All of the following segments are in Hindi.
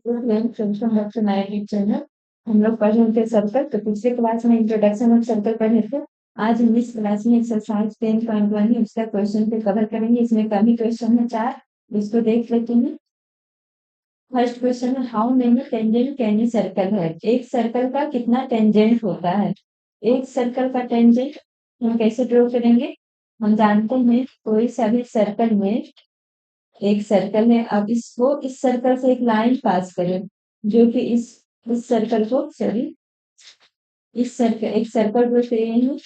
चैनल हम लोग पढ़ रहे थे सर्कल। तो पिछले क्लास में इंट्रोडक्शन ऑफ सर्कल पढ़े थे। आज हम इस क्लास में एक्सरसाइज 10.1 है उसका क्वेश्चन पे कवर करेंगे। इसमें कम ही क्वेश्चन है 4, इसको देख लेते हैं। फर्स्ट क्वेश्चन है, how many tangent can a circle है। एक सर्कल का कितना टेंजेंट होता है। एक सर्कल का टेंजेंट हम कैसे ड्रॉ करेंगे। हम जानते हैं कोई सा भी सर्कल में एक सर्कल है। अब इसको इस सर्कल से एक लाइन पास करें जो कि इस सर्कल को सॉरी इस सर्कल एक सर्कल को ले हैं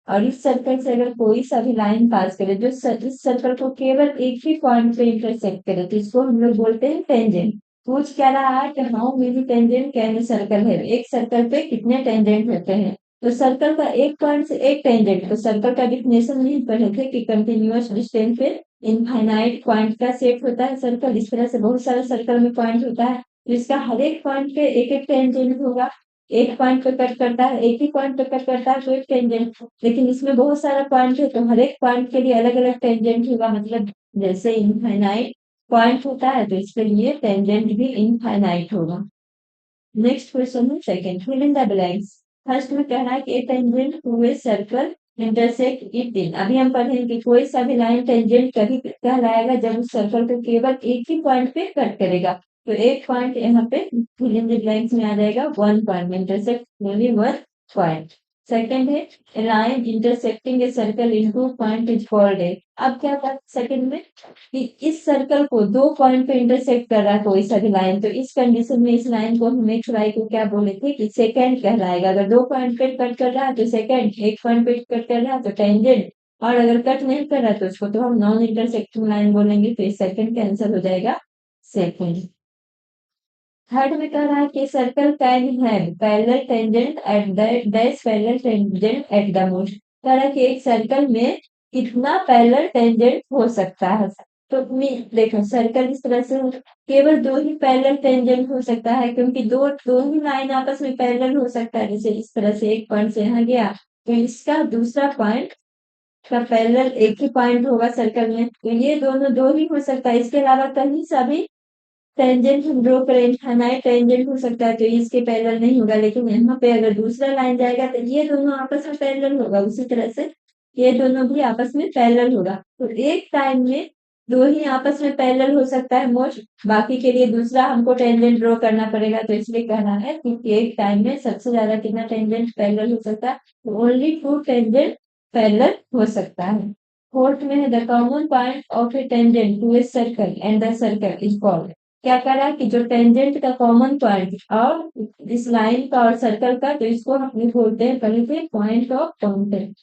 और इस सर्कल से अगर कोई सा भी लाइन पास करे जो इस सर्कल को केवल एक ही पॉइंट पे इंटरसेक्ट करे तो इसको हम लोग बोलते हैं टेंजेंट। पूछ क्या रहा है कि how many tangent can a circle है। एक सर्कल पे कितने टेंजेंट होते हैं। तो सर्कल का एक पॉइंट से एक टेंजेंट, तो सर्कल का डिफिनेशन नहीं पढ़े थे कि कंटिन्यूअस डिस्टेंस पे इनफाइनाइट पॉइंट का सेट होता है सर्कल। इस तरह से बहुत सारे सर्कल में पॉइंट होता है तो इसका हर एक पॉइंट पे एक एक टेंजेंट होगा। एक पॉइंट पे कट करता है, एक ही पॉइंट पे कट करता है तो एक टेंजेंट। लेकिन इसमें बहुत सारा पॉइंट है तो हर एक पॉइंट के लिए अलग अलग टेंजेंट होगा। मतलब जैसे इनफाइनाइट पॉइंट होता है तो इसके लिए टेंजेंट भी इनफाइनाइट होगा। नेक्स्ट क्वेश्चन है second, fill in the blanks. First में कह रहा है कि tangent to a circle intersect it in. अभी हम पढ़ेंगे कि कोई सा भी लाइन टेंजेंट कभी कहलाएगा जब उस सर्कल को केवल एक ही पॉइंट पे कट करेगा। तो एक पॉइंट यहाँ पे फिल इन द ब्लैंक्स में आ जाएगा, one point intersect only one point. Second है, a line intersecting a circle in two point is called a। अब क्या था सेकंड में कि इस सर्कल को दो पॉइंट पे इंटरसेक्ट कर रहा है कोई सा भी लाइन, तो इस कंडीशन में इस लाइन को हम एक्स वाई को क्या बोले थे कि सेकंड कहलाएगा। अगर दो पॉइंट पे कट कर रहा है तो सेकंड, एक पॉइंट पे कट कर रहा है तो टेंजेंट, और अगर कट नहीं कर रहा है तो उसको तो हम नॉन इंटरसेक्टिंग लाइन बोलेंगे। तो इस सेकंड कैंसिल हो जाएगा सेकंड। थर्ड में कह रहा है कि circle can have parallel tangent at the dash parallel tangent at the most. कह रहा है कि एक सर्कल में कितना पैरेलल टेंजेंट हो सकता है। तो देखो सर्कल इस तरह से केवल दो ही पैरेलल टेंजेंट हो सकता है क्योंकि दो दो ही लाइन आपस में पैरेलल हो सकता है। जैसे इस तरह से एक पॉइंट से यहाँ गया तो इसका दूसरा पॉइंट का पैरेलल एक ही पॉइंट होगा सर्कल में, तो ये दोनों दो ही हो सकता है। इसके अलावा कहीं सा भी टेंजेंट हम ड्रॉ करें, इनफाइनाइट टेंजेंट हो सकता है तो ये इसके पैरेलल नहीं होगा। लेकिन यहाँ पे अगर दूसरा लाइन जाएगा तो ये दोनों आपस में पैरेलल होगा। उसी तरह से ये दोनों भी आपस में पैरेलल होगा। तो एक टाइम में दो ही आपस में पैरेलल हो सकता है मोस्ट, बाकी के लिए दूसरा हमको टेंजेंट ड्रॉ करना पड़ेगा। तो इसलिए कहना है कि एक टाइम में सबसे ज्यादा कितना टेंजेंट पैरेलल हो सकता है, तो ओनली टू टेंजेंट पैरेलल हो सकता है। फोर्थ में है the common point of a tangent to a circle and the circle is called. क्या करा कि जो टेंजेंट का कॉमन पॉइंट और इस लाइन का और सर्कल का, तो इसको हम बोलते हैं पहले से पॉइंट ऑफ कॉन्टेक्ट।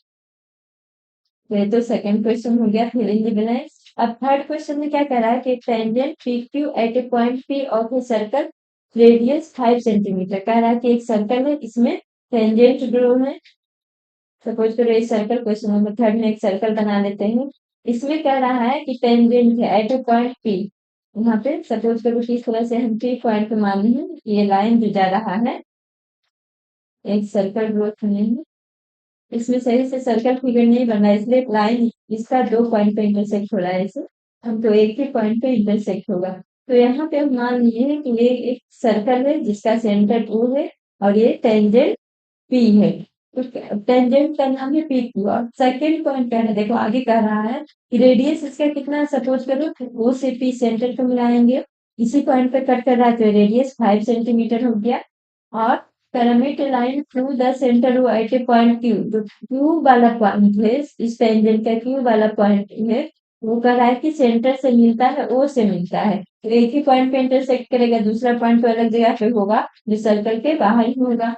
ये तो सेकंड क्वेश्चन हो गया, फिल इन द ब्लैंक्स। अब थर्ड क्वेश्चन में क्या कह रहा है कि tangent P Q at a point P of a circle radius 5 centimetre. कह रहा है कि एक सर्कल है, इसमें टेंजेंट ड्रॉ है। सपोज करो इस सर्कल, क्वेश्चन नंबर थर्ड में एक सर्कल बना लेते हैं। इसमें कह रहा है कि टेंजेंट है एट ए पॉइंट पी। यहाँ पे सपोज करो कि इस तरह से हम पी पॉइंट पे मान लें ये लाइन जो जा रहा है, एक सर्कल ड्रॉ करने में इसमें सही से सर्कल फिगर नहीं बन रहा है इसलिए लाइन इसका दो पॉइंट पे इंटरसेक्ट हो रहा है। इसे हम तो एक ही पॉइंट पे इंटरसेक्ट होगा। तो यहाँ पे हम मान लिए कि ये एक सर्कल है जिसका सेंटर O है और ये टेंजेंट P है। तो टेंजेंट का नाम है पी क्यू। और सेकेंड पॉइंट क्या है, देखो आगे कह रहा है कि रेडियस इसका कितना, सपोज करो O से P सेंटर को मिलाएंगे, इसी पॉइंट पे कट कर रहा है तो रेडियस 5 सेंटीमीटर हो गया। और pyramid line through the centre वो एट ए पॉइंट क्यू, जो क्यू वाला पॉइंट है इस टेंजेंट का क्यू वाला पॉइंट है, वो कह रहा है कि सेंटर से मिलता है ओ से मिलता है। तो एक ही पॉइंट पे इंटरसेक्ट करेगा, दूसरा पॉइंट तो अलग जगह पे होगा जो सर्कल के बाहर ही होगा।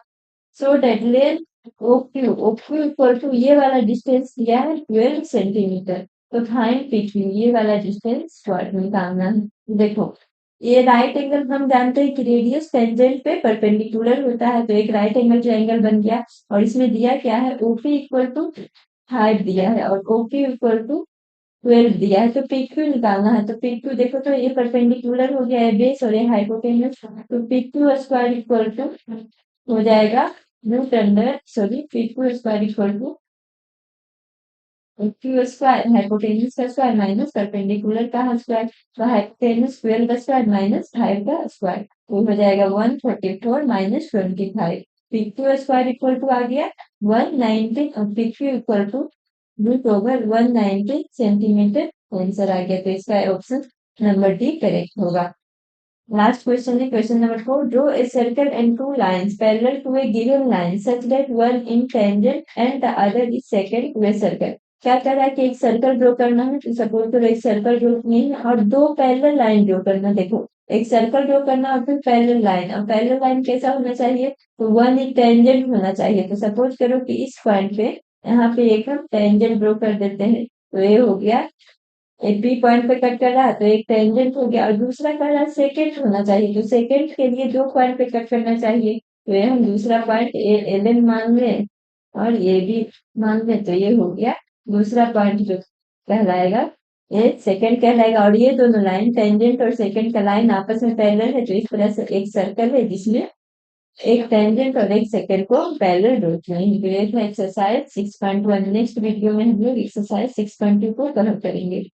So that length O Q equal to ये वाला डिस्टेंस दिया है 12 सेंटीमीटर। तो फाइंड पी क्यू, ये वाला डिस्टेंस शॉर्ट निकालना है। देखो ये राइट एंगल हम जानते हैं कि रेडियस टेंजेंट पे परपेंडिकुलर होता है, तो एक राइट एंगल ट्रायंगल बन गया। और इसमें दिया क्या है, ओपी इक्वल टू 5 दिया है और ओपी इक्वल टू 12 दिया है। तो पीक्यू निकालना है। तो पीक्यू देखो तो ये परपेंडिकुलर हो गया है बेस और ये हाइपोटेन्यूज, तो पीक्यू स्क्वायर इक्वल टू हो जाएगा root under sorry PQ square equal to Q square hypotenuse का स्क्वायर माइनस परपेंडिकुलर का स्क्वायर, तो हाइपोटेन्यूज 12 का स्क्वायर माइनस 5 का स्क्वायर, तो हो जाएगा 144 minus 25। PQ square equal to आ गया 190 और PQ equal to root over 190 centimetre. Answer आ गया, तो इसका ऑप्शन नंबर डी करेक्ट होगा। Last question is question number 4. Draw a circle and two lines parallel to a given line such that one in tangent and the other is secant to a circle. क्या कह रहा है कि एक सर्कल ड्रॉ करना है, तो सपोज करो एक सर्कल ड्रॉ किए हैं और दो पैरेलल लाइन ड्रॉ करना। देखो एक सर्कल ड्रॉ करना और फिर पैरेलल लाइन, और पैरेलल लाइन कैसा होना चाहिए, तो वन इन टेंजेंट होना चाहिए। तो सपोज करो कि इस पॉइंट पे यहाँ पे एक हम टेंजेंट ड्रॉ कर देते हैं, तो ये हो गया एक बी पॉइंट पे कट कर रहा है तो एक टेंजेंट हो गया, और दूसरा कर रहा है सेकेंड होना चाहिए, तो सेकेंड के लिए दो पॉइंट पे कट करना चाहिए। तो ये हम दूसरा पॉइंट एल एन मान लें और ये भी मान लें, तो ये हो गया दूसरा पॉइंट जो कहलाएगा ये सेकेंड कहलाएगा। और ये दोनों लाइन टेंजेंट और सेकेंड का लाइन आपस में पैरेलल है, तो इस तरह से एक सर्कल है जिसमें एक टेंजेंट और एक सेकेंड को पैरेलल ड्रॉ किया है। एक्सरसाइज 6.1। नेक्स्ट वीडियो में हम लोग एक्सरसाइज 6.2 को कवर करेंगे।